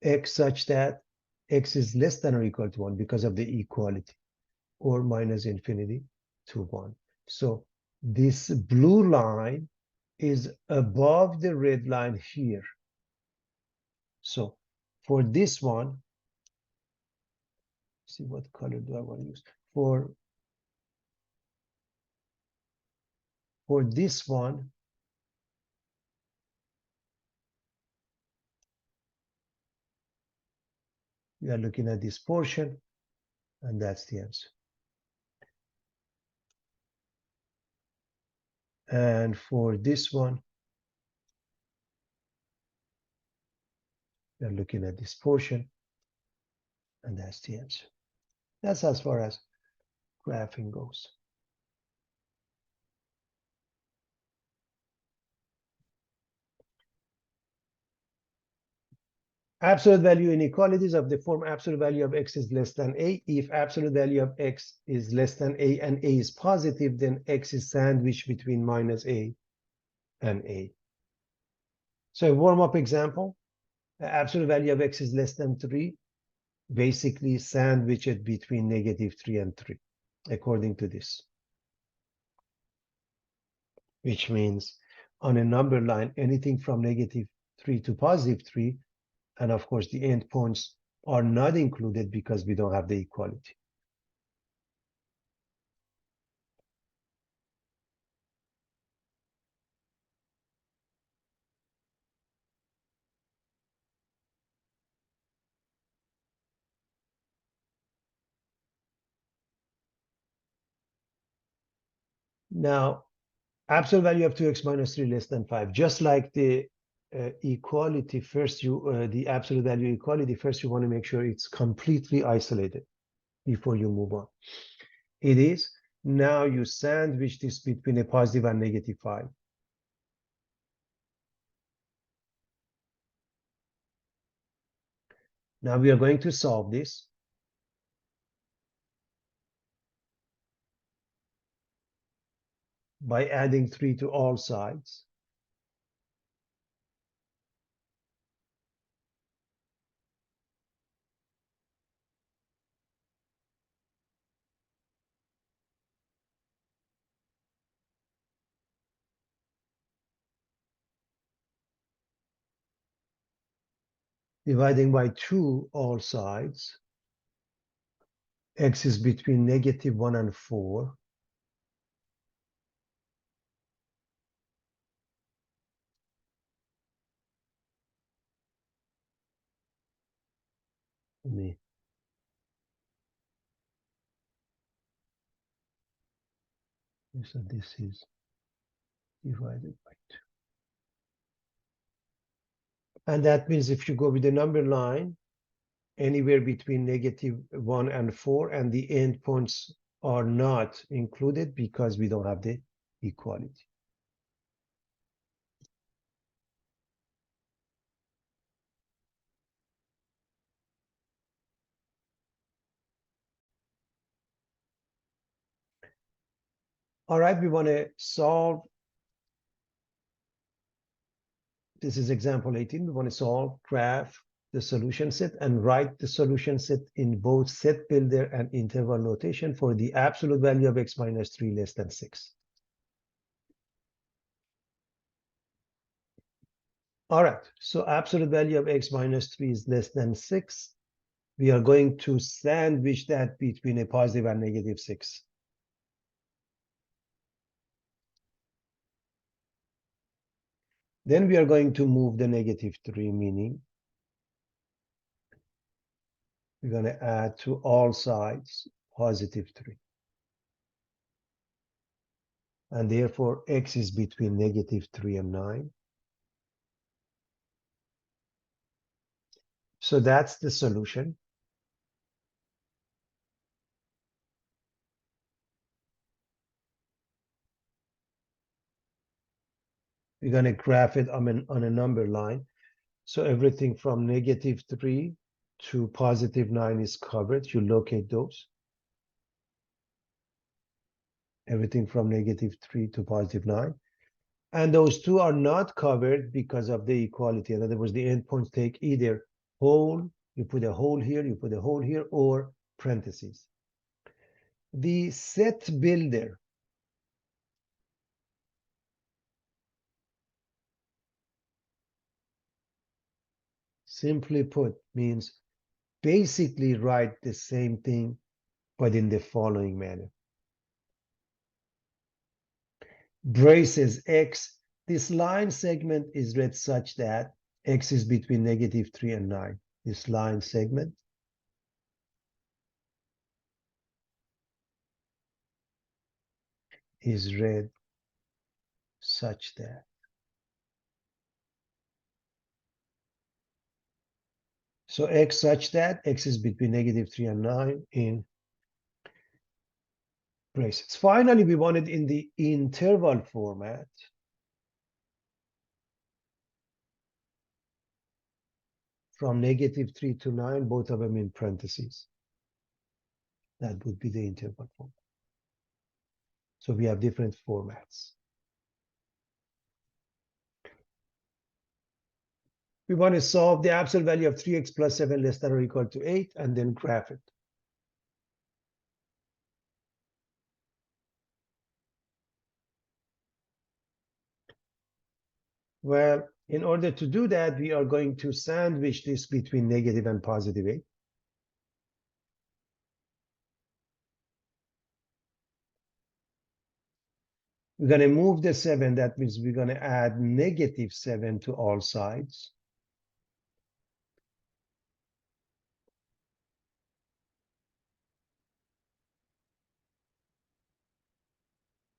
X such that x is less than or equal to 1 because of the equality, or minus infinity to 1. So this blue line is above the red line here. So for this one, see what color do I want to use? For this one, we are looking at this portion, and that's the answer. And for this one, we are looking at this portion, and that's the answer. That's as far as graphing goes. Absolute value inequalities of the form absolute value of x is less than a. If absolute value of x is less than a and a is positive, then x is sandwiched between minus a and a. So a warm-up example, the absolute value of x is less than 3, basically sandwich it between -3 and 3, according to this. Which means on a number line, anything from -3 to +3, and of course the endpoints are not included because we don't have the equality. Now, absolute value of 2x minus 3 less than 5, just like the equality, first the absolute value equality, first you want to make sure it's completely isolated before you move on. It is. Now you sandwich this between a positive and -5. Now we are going to solve this. By adding 3 to all sides. Dividing by 2 all sides. X is between -1 and 4. So this is divided by 2. And that means if you go with the number line, anywhere between -1 and 4, and the endpoints are not included because we don't have the equality. All right, we want to solve. This is example 18. We want to solve, graph the solution set, and write the solution set in both set builder and interval notation for the absolute value of x minus 3 less than 6. All right, so absolute value of x minus 3 is less than 6. We are going to sandwich that between a positive and -6. Then we are going to move the -3, meaning we're going to add to all sides +3. And therefore, x is between -3 and 9. So that's the solution. We're going to graph it on a number line. So everything from -3 to +9 is covered. You locate those. Everything from -3 to +9. And those two are not covered because of the equality. In other words, the endpoints take either whole, you put a hole here, you put a hole here, or parentheses. The set builder simply put means basically write the same thing, but in the following manner. Braces x, this line segment is read such that x is between -3 and 9. This line segment is read such that. So x such that x is between -3 and 9 in braces. Finally, we want it in the interval format. from -3 to 9, both of them in parentheses. That would be the interval form. So we have different formats. We want to solve the absolute value of 3x plus 7 less than or equal to 8 and then graph it. Well, in order to do that, we are going to sandwich this between negative and positive 8. We're going to move the 7. That means we're going to add -7 to all sides.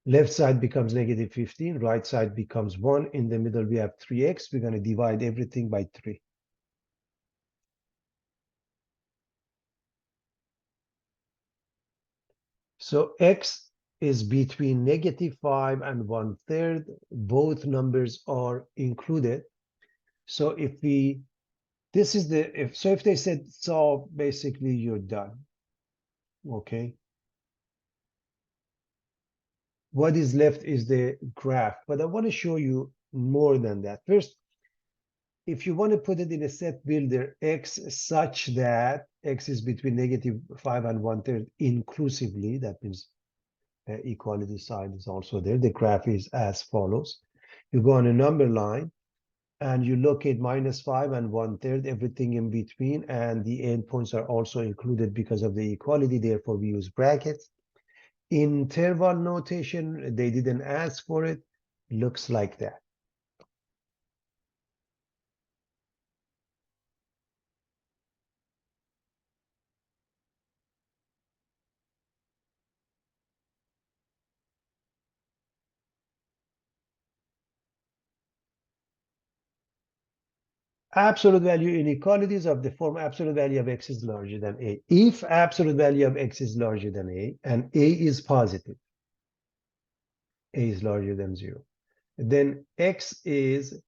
Left side becomes -15. Right side becomes 1. In the middle, we have 3x. We're going to divide everything by 3. So x is between -5 and 1/3. Both numbers are included. So if if they said solve, basically you're done. Okay. What is left is the graph, but I want to show you more than that. First, if you want to put it in a set builder, x such that x is between -5 and 1/3 inclusively, that means equality sign is also there. The graph is as follows. You go on a number line and you locate -5 and 1/3, everything in between, and the endpoints are also included because of the equality. Therefore, we use brackets. Interval notation, they didn't ask for it. Looks like that. Absolute value inequalities of the form absolute value of x is larger than a. If absolute value of x is larger than a and a is positive, a is larger than 0, then x is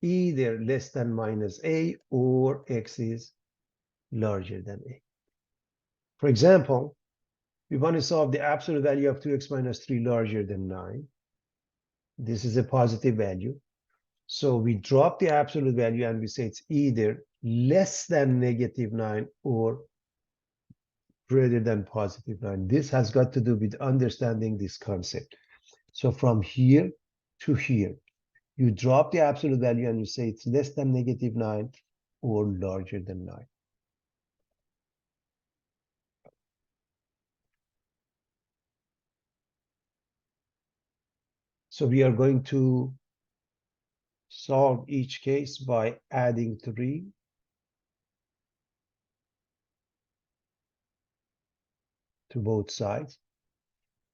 either less than minus a or x is larger than a. For example, we want to solve the absolute value of 2x minus 3 larger than 9. This is a positive value. So we drop the absolute value and we say it's either less than -9 or greater than +9. This has got to do with understanding this concept. So from here to here, you drop the absolute value and you say it's less than -9 or larger than 9. So we are going to solve each case by adding 3 to both sides.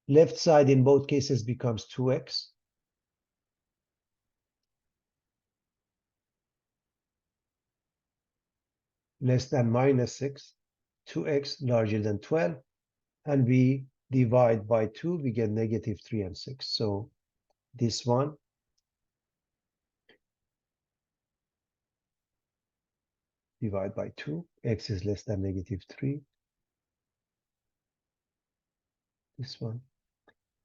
Left side in both cases becomes 2x. Less than -6, 2x larger than 12, and we divide by 2, we get -3 and 6. So this one divide by 2, x is less than -3. This one,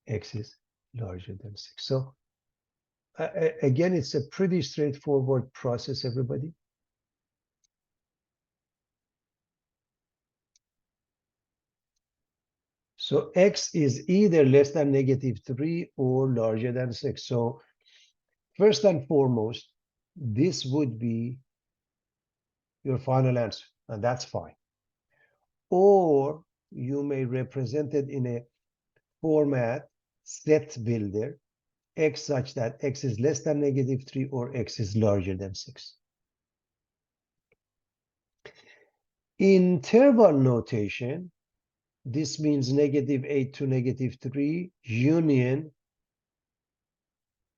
x is larger than 6. So again, it's a pretty straightforward process, everybody. So x is either less than -3 or larger than 6. So first and foremost, this would be your final answer, and that's fine. Or you may represent it in a format set builder, x such that x is less than -3 or x is larger than 6. Interval notation, this means -8 to -3 union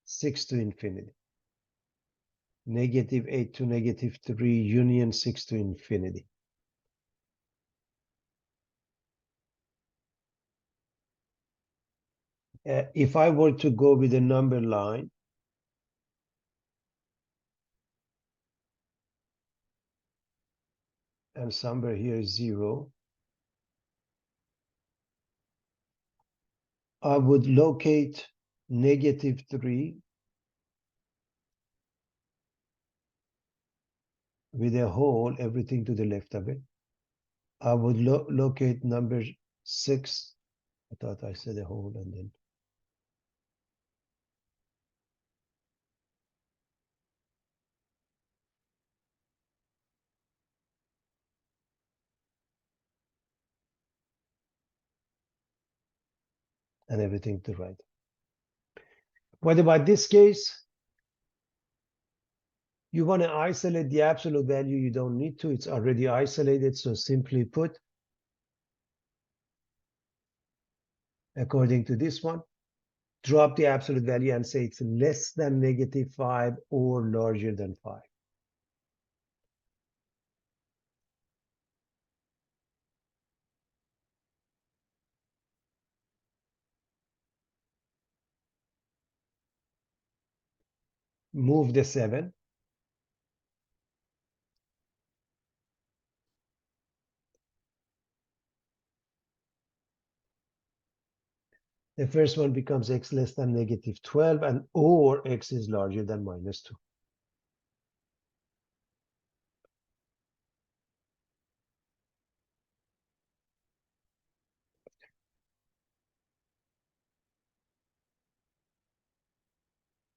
6 to infinity. -8 to -3 union 6 to infinity. If I were to go with a number line, and somewhere here is 0, I would locate -3 with a hole, everything to the left of it. I would locate number 6. I thought I said a hole and then. And everything to the right. What about this case? You want to isolate the absolute value, you don't need to, it's already isolated, so simply put, according to this one, drop the absolute value and say it's less than -5 or larger than 5. Move the 7. The first one becomes x less than -12 and or x is larger than -2.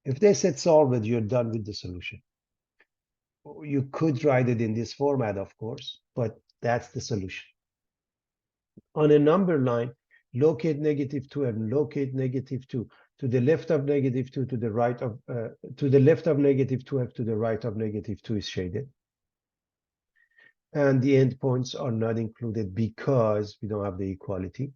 If they said solve it, you're done with the solution. You could write it in this format, of course, but that's the solution. On a number line, locate -2 and locate -2. To the left of -2, to the right of to the left of -12, to the right of -2 is shaded. And the endpoints are not included because we don't have the equality.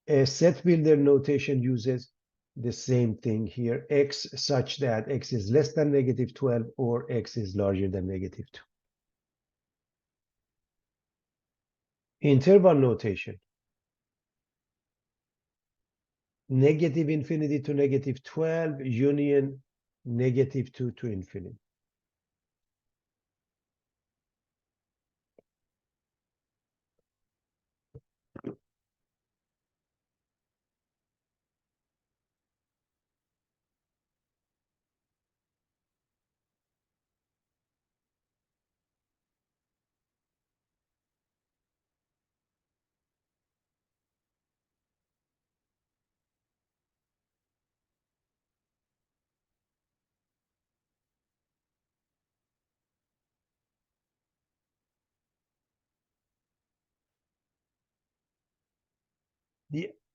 A set builder notation uses the same thing here, x such that x is less than -12 or x is larger than -2. Interval notation, -infinity to -12, union -2 to infinity.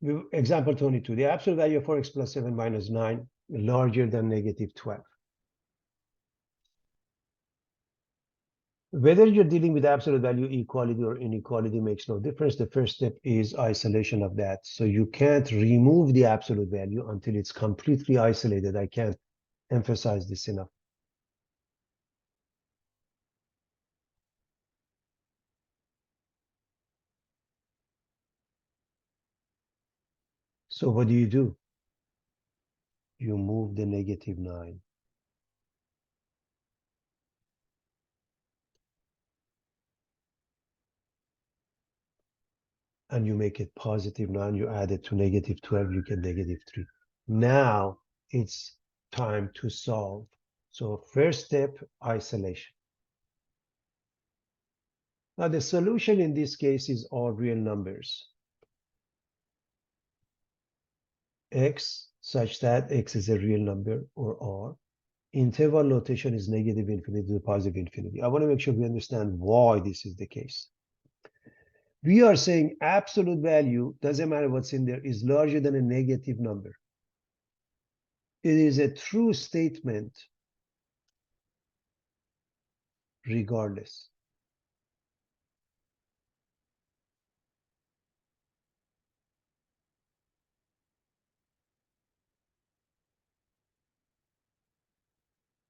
The example 22, the absolute value of 4x plus 7 minus 9 larger than -12. Whether you're dealing with absolute value equality or inequality makes no difference. The first step is isolation of that. So you can't remove the absolute value until it's completely isolated. I can't emphasize this enough. So what do? You move the -9. And you make it +9, you add it to -12, you get -3. Now it's time to solve. So first step, isolation. Now the solution in this case is all real numbers. X such that X is a real number or R. Interval notation is -infinity to +infinity. I want to make sure we understand why this is the case. We are saying absolute value, doesn't matter what's in there, is larger than a negative number. It is a true statement regardless.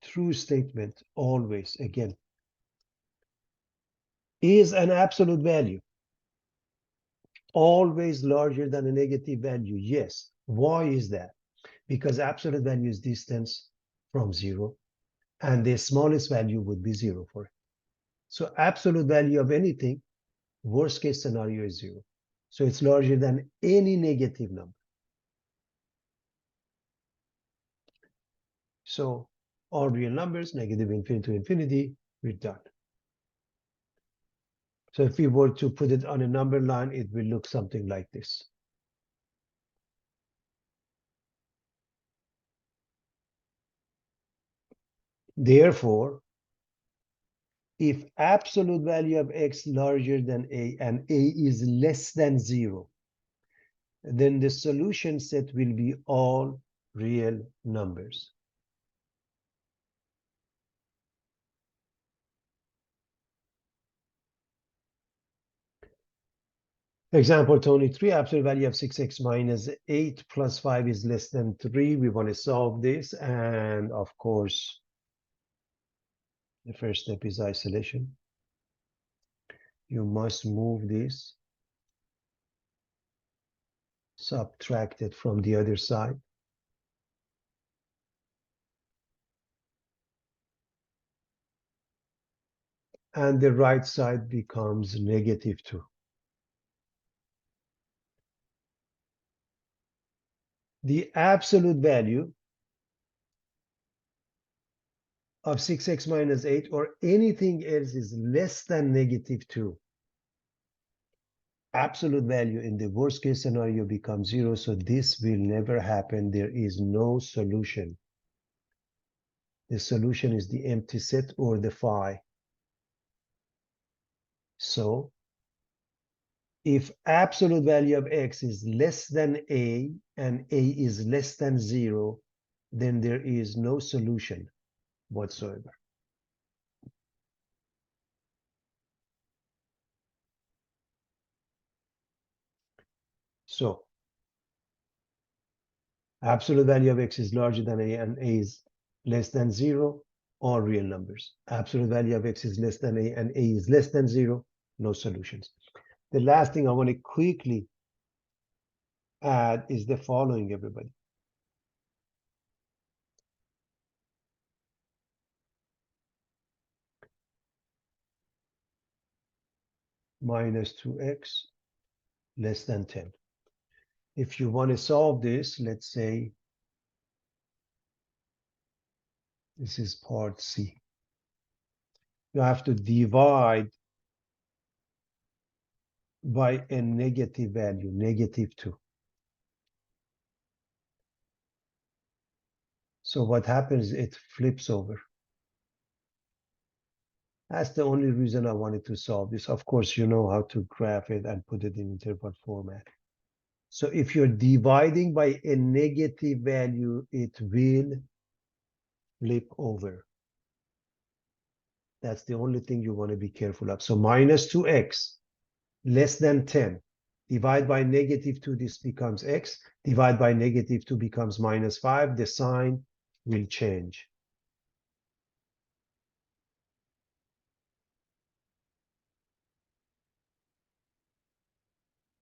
True statement always, again, is an absolute value always larger than a negative value? Yes. Why is that? Because absolute value is distance from 0, and the smallest value would be 0 for it. So absolute value of anything, worst case scenario is 0. So it's larger than any negative number. So all real numbers, negative infinity to infinity, we're done. So if we were to put it on a number line, it will look something like this. Therefore, if absolute value of x larger than a and a is less than 0, then the solution set will be all real numbers. Example 23, absolute value of 6x minus 8 plus 5 is less than 3. We want to solve this. And of course, the first step is isolation. You must move this, subtract it from the other side. And the right side becomes negative 2. The absolute value of 6x minus 8 or anything else is less than negative 2. Absolute value in the worst case scenario becomes 0, so this will never happen. There is no solution. The solution is the empty set or the phi. So if absolute value of x is less than a and a is less than 0, then there is no solution whatsoever. So absolute value of x is larger than a and a is less than 0, all real numbers. Absolute value of x is less than a and a is less than 0, no solutions. The last thing I want to quickly add is the following, everybody. Minus 2x less than 10. If you want to solve this, let's say this is part C. You have to divide by a negative value, negative 2. So what happens, it flips over. That's the only reason I wanted to solve this. Of course, you know how to graph it and put it in interval format. So if you're dividing by a negative value, it will flip over. That's the only thing you want to be careful of. So minus 2x less than 10. Divide by negative 2, this becomes x. Divide by negative 2 becomes minus 5. The sign will change.